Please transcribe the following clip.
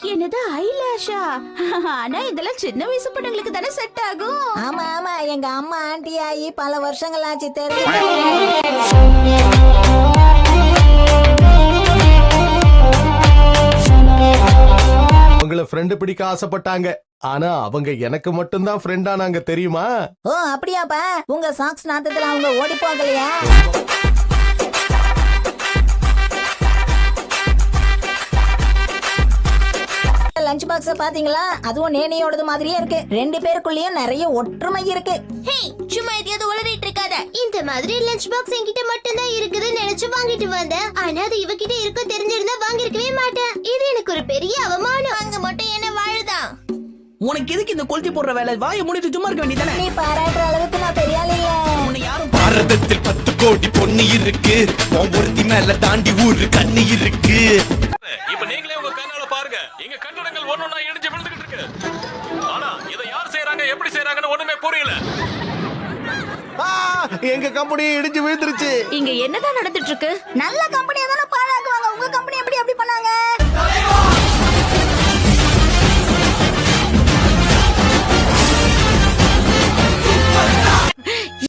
என்னது ஐலாஷா? ஆனா இதெல்லாம் சின்ன வயசு பொண்ணுங்களுக்கு தானே செட் ஆகும். ஆமா ஆமா, எங்க அம்மா ஆண்டி ஆகி பல வருஷங்கள் ஆச்சு தெரிஞ்சு. உங்களை ஃப்ரெண்டு பிடிக்க ஆசைப்பட்டாங்க, ஆனா அவங்க எனக்கு மட்டும்தான் ஃப்ரெண்டா நாங்க தெரியுமா? ஓ அப்படியாப்பா, உங்க சாக்ஸ் நாத்தத்துல அவங்க ஓடி போகலையா? லஞ்ச் பாக்ஸ் பாத்தீங்களா? அதுவும் நேனியோடது மாதிரியே இருக்கு. ரெண்டு பேருக்குள்ளயும் நிறைய ஒற்றுமை இருக்கு. ஹே, சும்மா எதையாவது உளறிட்டு இருக்காத. இந்த மாதிரி லஞ்ச் பாக்ஸ் என்கிட்ட மட்டும் தான் இருக்குதுன்னு நினைச்சு வாங்கிட்டு வந்தேன். ஆனா அது இவகிட்ட இருக்க தெரிஞ்சிருந்தா வாங்கிருக்கவே மாட்டேன். இது எனக்கு ஒரு பெரிய அவமானம். அங்க மட்டும் என்ன வாழுதான்? உனக்கு எதுக்கு இந்த கொளுத்தி போடுற வேலை? வாயை மூடிட்டு சும்மா இருக்க வேண்டியதானே? நீ பாராட்டுற அளவுக்கு நான் பெரிய ஆள் இல்ல. உன்னை யாரும் பாரதத்தில் 10 கோடி பொண்ணு இருக்கு, ஒருத்தி மேல தாண்டி ஊரு கண்ணு இருக்கு. இப்ப நீங்களே உங்க கண்ணால பாருங்க, இங்க கட்டடங்கள் ஒன்னொன்னா இடிஞ்சு விழுந்துகிட்டு இருக்கு. ஆனா இதை யார் செய்யறாங்க, எப்படி செய்யறாங்கன்னு ஒண்ணுமே புரியல. எங்க கம்பெனி இடிஞ்சு விழுந்துருச்சு. இங்க என்னதான் நடந்துட்டு இருக்கு? நல்ல கம்பெனியா தானே பாழாக்குவாங்க. உங்க கம்பெனி எப்படி அப்படி பண்ணாங்க?